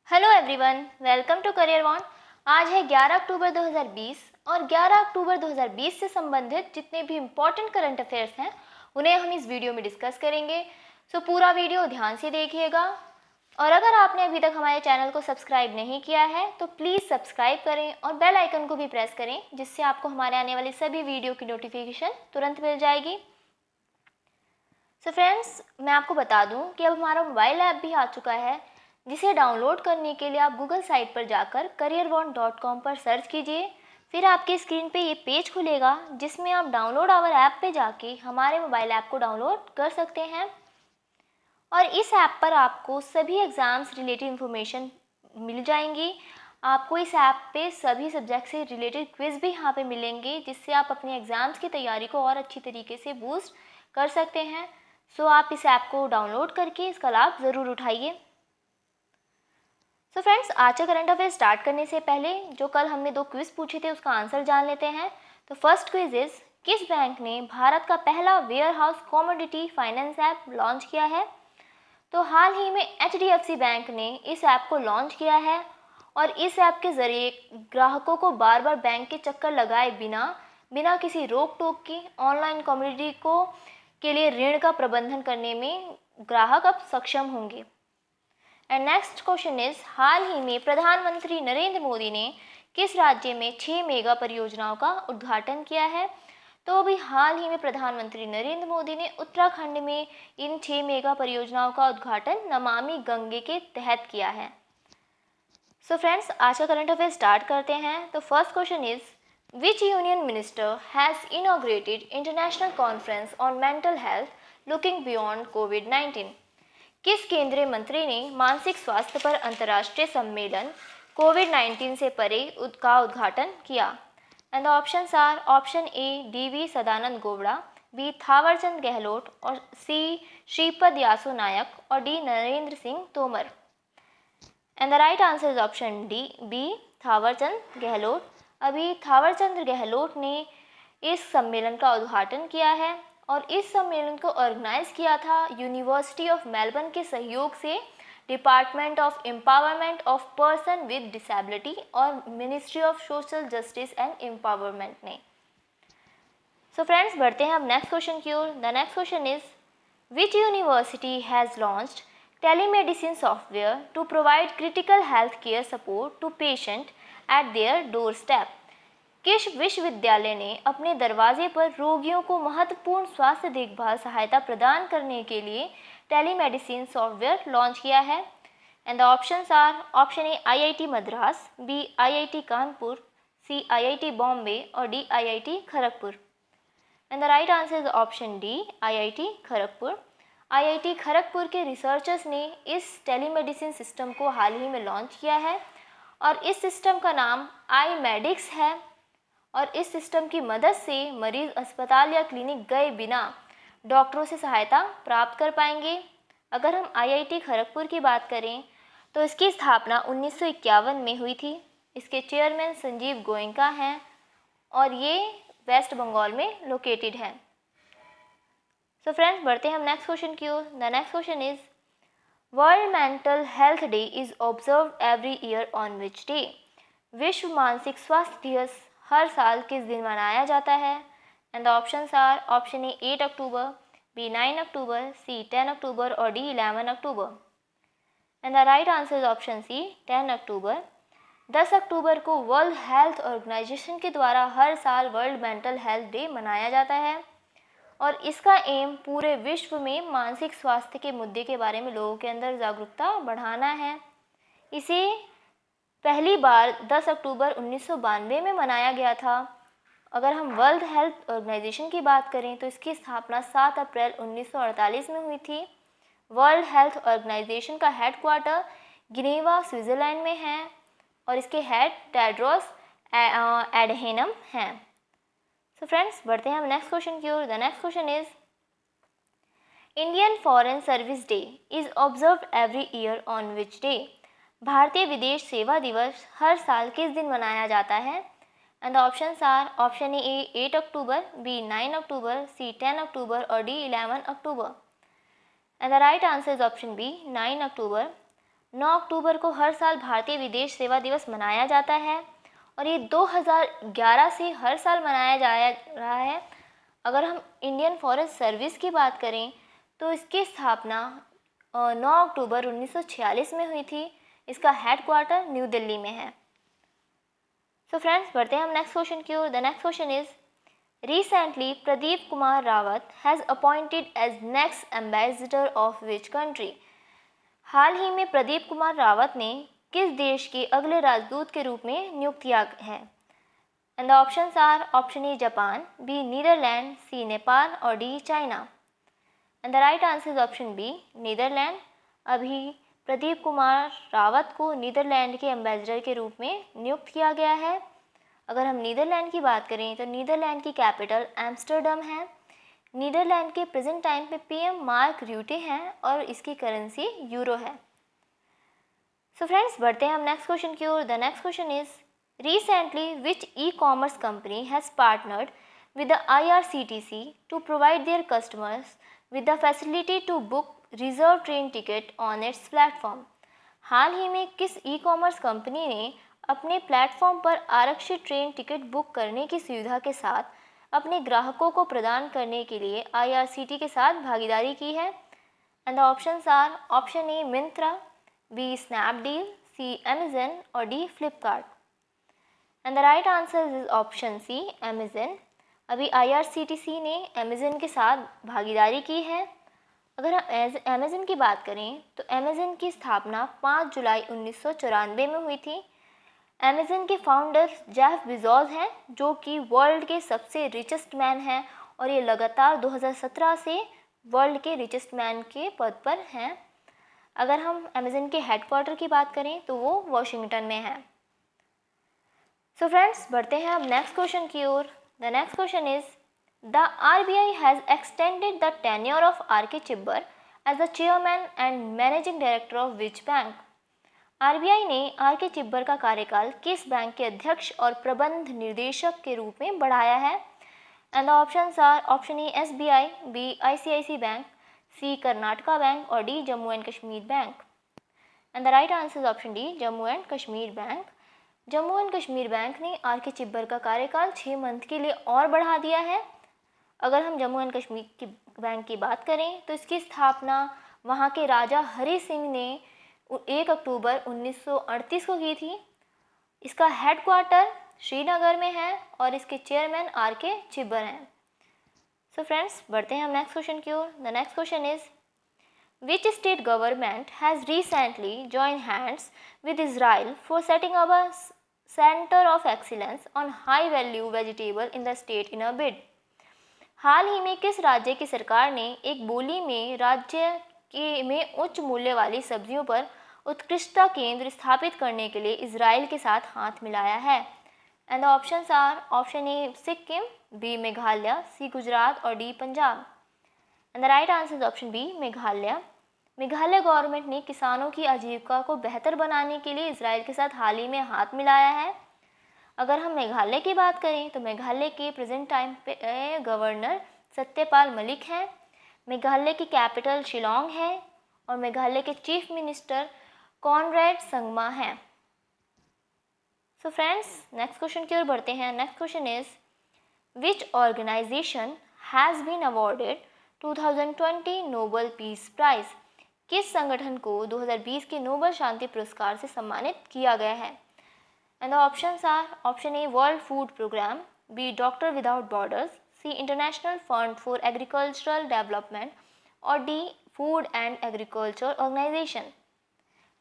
Hello everyone, welcome to career one. आज है 11 अक्टूबर 2020 और 11 अक्टूबर 2020 से संबंधित जितने भी इम्पोर्टेंट करंट अफेयर्स हैं उन्हें हम इस वीडियो में डिस्कस करेंगे। सो पूरा वीडियो ध्यान से देखिएगा और अगर आपने अभी तक हमारे चैनल को सब्सक्राइब नहीं किया है तो प्लीज़ सब्सक्राइब करें और बेल आइकन को भी प्रेस करें, जिससे आपको हमारे आने वाली सभी वीडियो की नोटिफिकेशन तुरंत मिल जाएगी। सो फ्रेंड्स, मैं आपको बता दूं कि अब हमारा मोबाइल ऐप भी आ चुका है, जिसे डाउनलोड करने के लिए आप गूगल साइट पर जाकर careerone.com पर सर्च कीजिए। फिर आपके स्क्रीन पे ये पेज खुलेगा जिसमें आप डाउनलोड आवर ऐप पे जाके हमारे मोबाइल ऐप को डाउनलोड कर सकते हैं। और इस ऐप पर आपको सभी एग्ज़ाम्स रिलेटेड इन्फॉर्मेशन मिल जाएंगी। आपको इस ऐप पे सभी सब्जेक्ट से रिलेटेड क्विज़ भी यहाँ पे मिलेंगे, जिससे आप अपने एग्ज़ाम्स की तैयारी को और अच्छी तरीके से बूस्ट कर सकते हैं। सो आप इस ऐप को डाउनलोड करके इसका लाभ ज़रूर उठाइए। सो फ्रेंड्स, आज का करंट अफेयर स्टार्ट करने से पहले जो कल हमने 2 क्विज़ पूछे थे उसका आंसर जान लेते हैं। तो फर्स्ट क्विज इज़, किस बैंक ने भारत का पहला warehouse commodity finance app launch किया है? तो हाल ही में HDFC बैंक ने इस ऐप को लॉन्च किया है और इस ऐप के ज़रिए ग्राहकों को बार बार बैंक के चक्कर लगाए बिना किसी रोक टोक की ऑनलाइन कमोडिटी को के लिए ऋण का प्रबंधन करने में ग्राहक अब सक्षम होंगे। एंड नेक्स्ट क्वेश्चन इज, हाल ही में प्रधानमंत्री नरेंद्र मोदी ने किस राज्य में 6 मेगा परियोजनाओं का उद्घाटन किया है? तो अभी हाल ही में प्रधानमंत्री नरेंद्र मोदी ने उत्तराखंड में इन 6 मेगा परियोजनाओं का उद्घाटन नमामि गंगे के तहत किया है। सो फ्रेंड्स, आज का करंट अफेयर स्टार्ट करते हैं। तो first question is, which union minister has inaugurated international conference on mental health looking beyond कोविड-19? किस केंद्रीय मंत्री ने मानसिक स्वास्थ्य पर अंतर्राष्ट्रीय सम्मेलन कोविड-19 से परे का उद्घाटन किया? And the options are, option A DV Sadanand Gowda, B Thawarchand Gehlot और सी श्रीपद यासो नायक और D Narendra Singh Tomar. And the right answer is option D, B Thawarchand Gehlot. अभी थावरचंद गहलोत ने इस सम्मेलन का उद्घाटन किया है और इस सम्मेलन को ऑर्गेनाइज किया था यूनिवर्सिटी ऑफ मेलबर्न के सहयोग से department of empowerment of person with disability और ministry of social justice and empowerment ने। सो फ्रेंड्स, बढ़ते हैं अब नेक्स्ट क्वेश्चन की ओर। The next question is, which university has launched telemedicine software to provide critical health care support to patient at their doorstep? किस विश्वविद्यालय ने अपने दरवाजे पर रोगियों को महत्वपूर्ण स्वास्थ्य देखभाल सहायता प्रदान करने के लिए टेलीमेडिसिन सॉफ्टवेयर लॉन्च किया है? And the options are, option A IIT Madras, B IIT Kanpur, C IIT Bombay और D IIT Kharagpur. And the right answer is option D, IIT Kharagpur. IIT Kharagpur के रिसर्चर्स ने इस टेलीमेडिसिन सिस्टम को हाल ही में लॉन्च किया है और इस सिस्टम का नाम iMedix है और इस सिस्टम की मदद से मरीज अस्पताल या क्लिनिक गए बिना डॉक्टरों से सहायता प्राप्त कर पाएंगे। अगर हम IIT खड़गपुर की बात करें तो इसकी स्थापना 1951 में हुई थी। इसके चेयरमैन संजीव गोयनका हैं और ये वेस्ट बंगाल में लोकेटेड है। सो फ्रेंड्स, बढ़ते हैं हम नेक्स्ट क्वेश्चन की ओर। The next question is, world mental health day is observed every year on which day? विश्व मानसिक स्वास्थ्य दिवस हर साल किस दिन मनाया जाता है? And the options are, option A 8 October, B 9 October, C 10 October और D 11 October. And the right answer is option C, 10 October. 10 अक्टूबर को वर्ल्ड हेल्थ ऑर्गेनाइजेशन के द्वारा हर साल वर्ल्ड मेंटल हेल्थ डे मनाया जाता है और इसका एम पूरे विश्व में मानसिक स्वास्थ्य के मुद्दे के बारे में लोगों के अंदर जागरूकता बढ़ाना है। इसे पहली बार 10 अक्टूबर 1992 में मनाया गया था। अगर हम वर्ल्ड हेल्थ ऑर्गेनाइजेशन की बात करें तो इसकी स्थापना 7 अप्रैल 1948 में हुई थी। वर्ल्ड हेल्थ ऑर्गेनाइजेशन का हेडक्वार्टर जिनेवा, स्विट्ज़रलैंड में है और इसके हेड टेड्रोस एडहेनम हैं। सो फ्रेंड्स, बढ़ते हैं हम नेक्स्ट क्वेश्चन की ओर। The next question is, Indian foreign service day is observed every year on which day? भारतीय विदेश सेवा दिवस हर साल किस दिन मनाया जाता है? And the options are, option A 8 October, B 9 October, C 10 October और D 11 October. And the right answer is option B, 9 October. 9 अक्टूबर को हर साल भारतीय विदेश सेवा दिवस मनाया जाता है और ये 2011 से हर साल मनाया जा रहा है। अगर हम इंडियन फॉरेस्ट सर्विस की बात करें तो इसकी स्थापना 9 अक्टूबर 1946 में हुई थी। इसका हेडक्वार्टर न्यू दिल्ली में है। सो फ्रेंड्स, बढ़ते हैं हम नेक्स्ट क्वेश्चन की ओर। The next question is recently Pradeep Kumar Rawat has appointed as next ambassador of which country. हाल ही में प्रदीप कुमार रावत ने किस देश के अगले राजदूत के रूप में नियुक्त किया है? And the options are option A Japan, B Netherland, C Nepal और D China. And the right answer is option B Netherland. अभी प्रदीप कुमार रावत को नीदरलैंड के एम्बेसडर के रूप में नियुक्त किया गया है। अगर हम नीदरलैंड की बात करें तो नीदरलैंड की कैपिटल एम्स्टर्डम है। नीदरलैंड के प्रेजेंट टाइम पे पीएम मार्क रूटे हैं और इसकी करेंसी यूरो है। सो फ्रेंड्स, बढ़ते हैं हम नेक्स्ट क्वेश्चन की ओर। The next question is recently which e commerce company has partnered with the IRCTC to provide their customers with the facility to book reserve train ticket on its platform। हाल ही में किस ई commerce company ने अपने platform पर आरक्षित train ticket book करने की सुविधा के साथ अपने ग्राहकों को प्रदान करने के लिए IRCTC के साथ भागीदारी की है? And the options are option A Myntra, B Snapdeal, C Amazon और D Flipkart. And the right answer is option C Amazon. अभी IRCTC ने अमेज़न के साथ भागीदारी की है। अगर हम अमेज़न की बात करें तो अमेज़न की स्थापना 5 जुलाई 1994 में हुई थी। अमेज़न के फाउंडर जेफ बेजोस हैं जो कि वर्ल्ड के सबसे रिचेस्ट मैन हैं और ये लगातार 2017 से वर्ल्ड के रिचेस्ट मैन के पद पर हैं। अगर हम अमेज़न के हेडक्वार्टर की बात करें तो वो वॉशिंगटन में है। सो फ्रेंड्स, बढ़ते हैं अब नेक्स्ट क्वेश्चन की ओर। The next question is, the RBI has extended the tenure of R.K. Chibbar as the chairman and managing director of which bank? RBI ने R.K. चिब्बर का कार्यकाल किस बैंक के अध्यक्ष और प्रबंध निर्देशक के रूप में बढ़ाया है? And the options are option A SBI, B ICICI bank, C Karnataka bank और D Jammu and Kashmir bank. And the right answer is option D Jammu and Kashmir bank. Jammu and Kashmir bank ने R.K. चिब्बर का कार्यकाल 6 मंथ के लिए और बढ़ा दिया है। अगर हम जम्मू एंड कश्मीर की बैंक की बात करें तो इसकी स्थापना वहाँ के राजा हरी सिंह ने 1 अक्टूबर 1938 को की थी। इसका हेडक्वार्टर श्रीनगर में है और इसके चेयरमैन R.K. चिब्बर हैं। सो फ्रेंड्स, बढ़ते हैं हम नेक्स्ट क्वेश्चन की ओर। The next question is which state government has recently join hands with Israel for setting up a centre of excellence on high value vegetable in the state in a bid. हाल ही में किस राज्य की सरकार ने एक बोली में राज्य के में उच्च मूल्य वाली सब्जियों पर उत्कृष्टता केंद्र स्थापित करने के लिए इजराइल के साथ हाथ मिलाया है? And the options are option A Sikkim, B Meghalaya, C Gujarat और D Punjab. And the right answer is option B Meghalaya. Meghalaya government ने किसानों की आजीविका को बेहतर बनाने के लिए इजराइल के साथ हाल ही में हाथ मिलाया है। अगर हम मेघालय की बात करें तो मेघालय के प्रेजेंट टाइम पे गवर्नर सत्यपाल मलिक हैं। मेघालय की कैपिटल शिलोंग है और मेघालय के चीफ मिनिस्टर कॉनरेड संगमा हैं। सो फ्रेंड्स, नेक्स्ट क्वेश्चन की ओर बढ़ते हैं। Next question is which organization has been awarded 2020 Nobel peace prize. किस संगठन को 2020 के नोबेल शांति पुरस्कार से सम्मानित किया गया है? And the options are option A world food programme, B doctor without borders, C international fund for agricultural development और D food and agriculture organisation.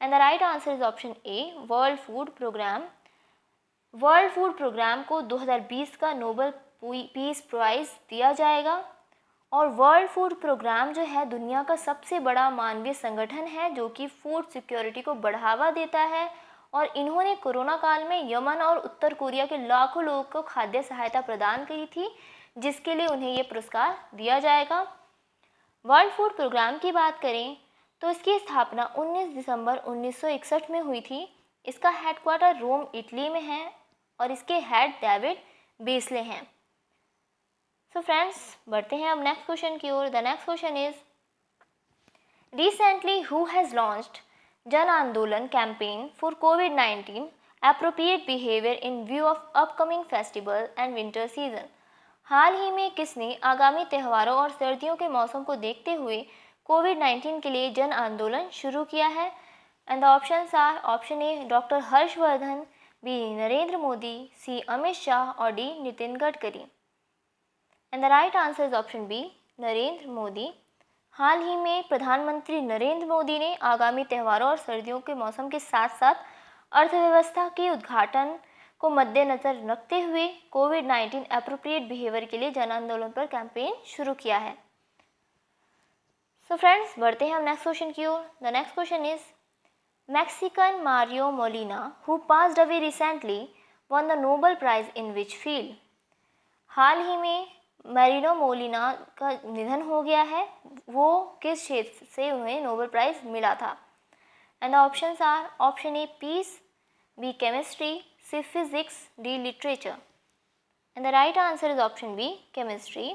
And the right answer is option A world food programme. World food programme को 2020 का Nobel peace prize दिया जाएगा और world food programme जो है दुनिया का सबसे बड़ा मानवीय संगठन है जो कि फूड सिक्योरिटी को बढ़ावा देता है और इन्होंने कोरोना काल में यमन और उत्तर कोरिया के लाखों लोगों को खाद्य सहायता प्रदान की थी, जिसके लिए उन्हें ये पुरस्कार दिया जाएगा। वर्ल्ड फूड प्रोग्राम की बात करें तो इसकी स्थापना 19 दिसंबर 1961 में हुई थी। इसका हेडक्वार्टर रोम, इटली में है और इसके हेड डेविड बेस्ले हैं। सो फ्रेंड्स, बढ़ते हैं अब नेक्स्ट क्वेश्चन की ओर। The next question is recently who has launched Jan Andolan campaign for कोविड-19 appropriate behaviour in view of upcoming festival and winter season. हाल ही में किसने आगामी त्योहारों और सर्दियों के मौसम को देखते हुए कोविड-19 के लिए जन आंदोलन शुरू किया है? And the options are option A doctor Harshvardhan, B Narendra Modi, C Amit Shah और D Nitin Gadkari. And the right answer is option B Narendra Modi. हाल ही में प्रधानमंत्री नरेंद्र मोदी ने आगामी त्योहारों और सर्दियों के मौसम के साथ साथ अर्थव्यवस्था के उद्घाटन को मद्देनजर रखते हुए कोविड-19 एप्रोप्रिएट बिहेवियर के लिए जन आंदोलन पर कैंपेन शुरू किया है। सो फ्रेंड्स, बढ़ते हैं हम नेक्स्ट क्वेश्चन की ओर। The next question is Mexican Mario Molina, who passed away recently, won the Nobel Prize in which field? हाल ही में मैरिनो मोलिना का निधन हो गया है, वो किस क्षेत्र से उन्हें नोबेल प्राइज मिला था? And the options are option A peace, B chemistry, C physics, D literature. And the right answer is option B chemistry.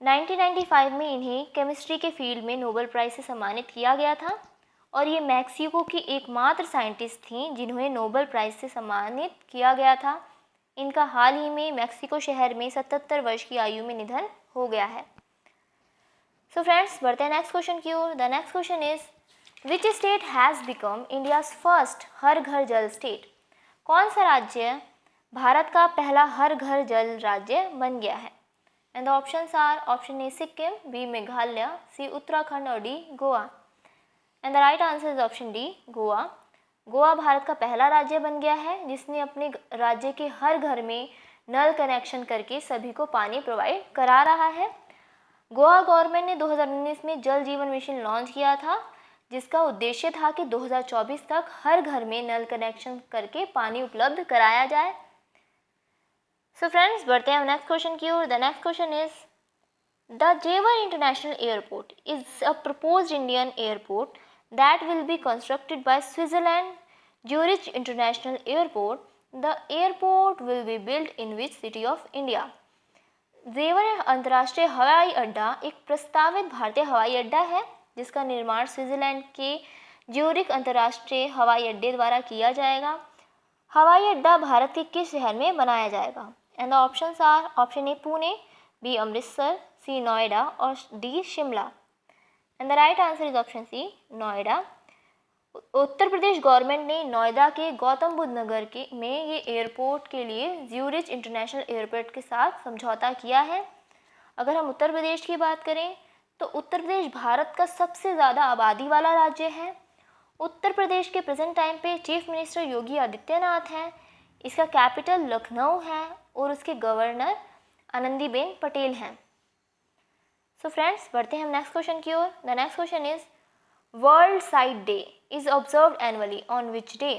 1995 में इन्हें केमिस्ट्री के फील्ड में नोबेल प्राइज से सम्मानित किया गया था और ये मैक्सिको की एकमात्र साइंटिस्ट थीं जिन्हें नोबेल प्राइज से सम्मानित किया गया था। इनका हाल ही में मैक्सिको शहर में 77 वर्ष की आयु में निधन हो गया है। सो फ्रेंड्स, बढ़ते हैं नेक्स्ट क्वेश्चन की ओर। The next question is which state has become India's first Har Ghar Jal state? कौन सा राज्य भारत का पहला हर घर जल राज्य बन गया है? And the options are option A Sikkim, B Meghalaya, C Uttarakhand और D Goa. And the right answer is option D Goa. Goa Bharat का पहला राज्य बन गया है जिसने अपने राज्य के हर घर में नल कनेक्शन करके सभी को पानी प्रोवाइड करा रहा है। गोवा गवर्नमेंट ने 2019 में जल जीवन मिशन लॉन्च किया था जिसका उद्देश्य था कि 2024 तक हर घर में नल कनेक्शन करके पानी उपलब्ध कराया जाए। सो फ्रेंड्स, बढ़ते हैं नेक्स्ट क्वेश्चन की ओर। The next question is the Jewar international airport is a proposed Indian airport that will be constructed by Switzerland Zurich International Airport. The airport will be built in which city of India? जेवर अंतर्राष्ट्रीय हवाई अड्डा एक प्रस्तावित भारतीय हवाई अड्डा है जिसका निर्माण स्विट्जरलैंड के ज्यूरिख अंतर्राष्ट्रीय हवाई अड्डे द्वारा किया जाएगा। हवाई अड्डा भारत के किस शहर में बनाया जाएगा? And the options are option A Pune, B Amritsar, C Noida और D Shimla. And the right answer is option C Noida. Uttar Pradesh government ने नोएडा के गौतम बुद्ध नगर के में ये एयरपोर्ट के लिए ज्यूरिच इंटरनेशनल एयरपोर्ट के साथ समझौता किया है। अगर हम उत्तर प्रदेश की बात करें तो उत्तर प्रदेश भारत का सबसे ज़्यादा आबादी वाला राज्य है। उत्तर प्रदेश के प्रेजेंट टाइम पे चीफ मिनिस्टर योगी आदित्यनाथ हैं। इसका कैपिटल लखनऊ है और उसके गवर्नर आनंदीबेन पटेल हैं। सो फ्रेंड्स, बढ़ते हैं हम नेक्स्ट क्वेश्चन की ओर। The next question is world sight day is observed annually on which day?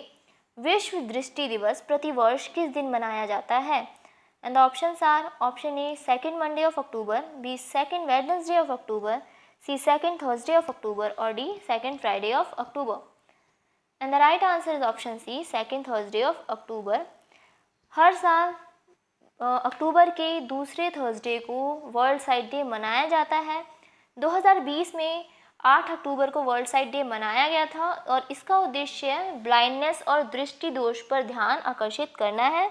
विश्व दृष्टि दिवस प्रतिवर्ष किस दिन मनाया जाता है? And the options are option A second Monday of October, B second Wednesday of October, C second Thursday of October और D second Friday of October. And the right answer is option C second Thursday of October. हर साल अक्टूबर के दूसरे Thursday को world sight day मनाया जाता है। 2020 में 8 अक्टूबर को वर्ल्ड साइट डे मनाया गया था और इसका उद्देश्य ब्लाइंडनेस और दृष्टि दोष पर ध्यान आकर्षित करना है।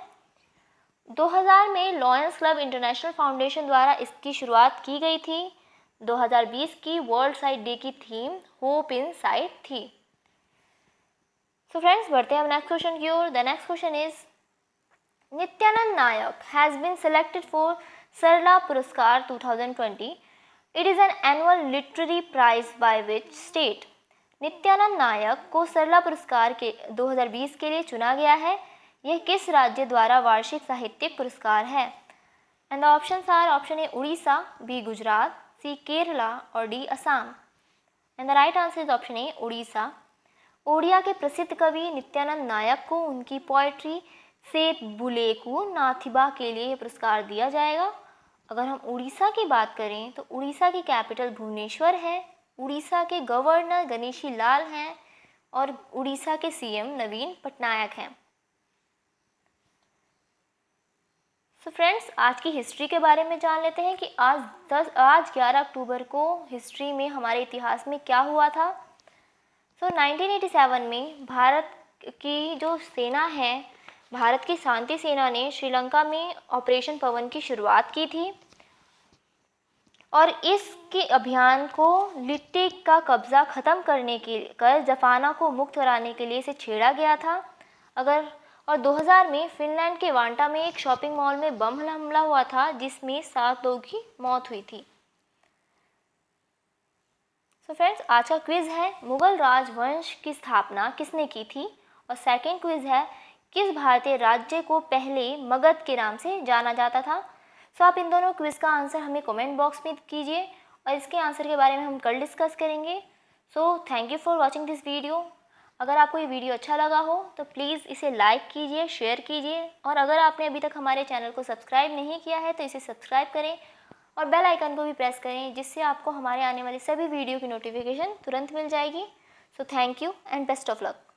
2000 में लॉयंस क्लब इंटरनेशनल फाउंडेशन द्वारा इसकी शुरुआत की गई थी। 2020 की वर्ल्ड साइट डे की थीम होप इन साइट थी। सो फ्रेंड्स, बढ़ते हैं नेक्स्ट क्वेश्चन की ओर। The next question is Nityanand Nayak has been selected for Sarala Puraskar 2020. It is an annual literary prize by which state? Nityanand नायक को सरला पुरस्कार के 2020 के लिए चुना गया है। यह किस राज्य द्वारा वार्षिक साहित्यिक पुरस्कार है? And the options are option A Orissa, B Gujarat, C Kerala और D Assam. And the right answer is option A Orissa. Odia के प्रसिद्ध कवि नित्यानंद नायक को उनकी पोएट्री से बुलेकु नाथिबा के लिए पुरस्कार दिया जाएगा। अगर हम उड़ीसा की बात करें तो उड़ीसा की कैपिटल भुवनेश्वर है। उड़ीसा के गवर्नर गणेशी लाल हैं और उड़ीसा के सीएम नवीन पटनायक हैं। सो फ्रेंड्स, आज की हिस्ट्री के बारे में जान लेते हैं कि आज 11 अक्टूबर को हिस्ट्री में हमारे इतिहास में क्या हुआ था। सो 1987 में भारत की जो सेना है, भारत की शांति सेना ने श्रीलंका में ऑपरेशन पवन की शुरुआत की थी और इसके अभियान को लिट्टे का कब्ज़ा ख़त्म करने के कर जफाना को मुक्त कराने के लिए इसे छेड़ा गया था। और 2000 में फिनलैंड के वांटा में एक शॉपिंग मॉल में बम हमला हुआ था जिसमें 7 लोगों की मौत हुई थी। सो फ्रेंड्स, आज का क्विज़ है मुगल राजवंश की स्थापना किसने की थी। और सेकंड क्विज़ है किस भारतीय राज्य को पहले मगध के नाम से जाना जाता था। सो आप इन दोनों क्विज़ का आंसर हमें कमेंट बॉक्स में कीजिए और इसके आंसर के बारे में हम कल डिस्कस करेंगे। So thank you for watching this video. अगर आपको ये वीडियो अच्छा लगा हो तो प्लीज़ इसे लाइक कीजिए, शेयर कीजिए और अगर आपने अभी तक हमारे चैनल को सब्सक्राइब नहीं किया है तो इसे सब्सक्राइब करें और बेल आइकन को भी प्रेस करें जिससे आपको हमारे आने वाली सभी वीडियो की नोटिफिकेशन तुरंत मिल जाएगी। So thank you and best of luck.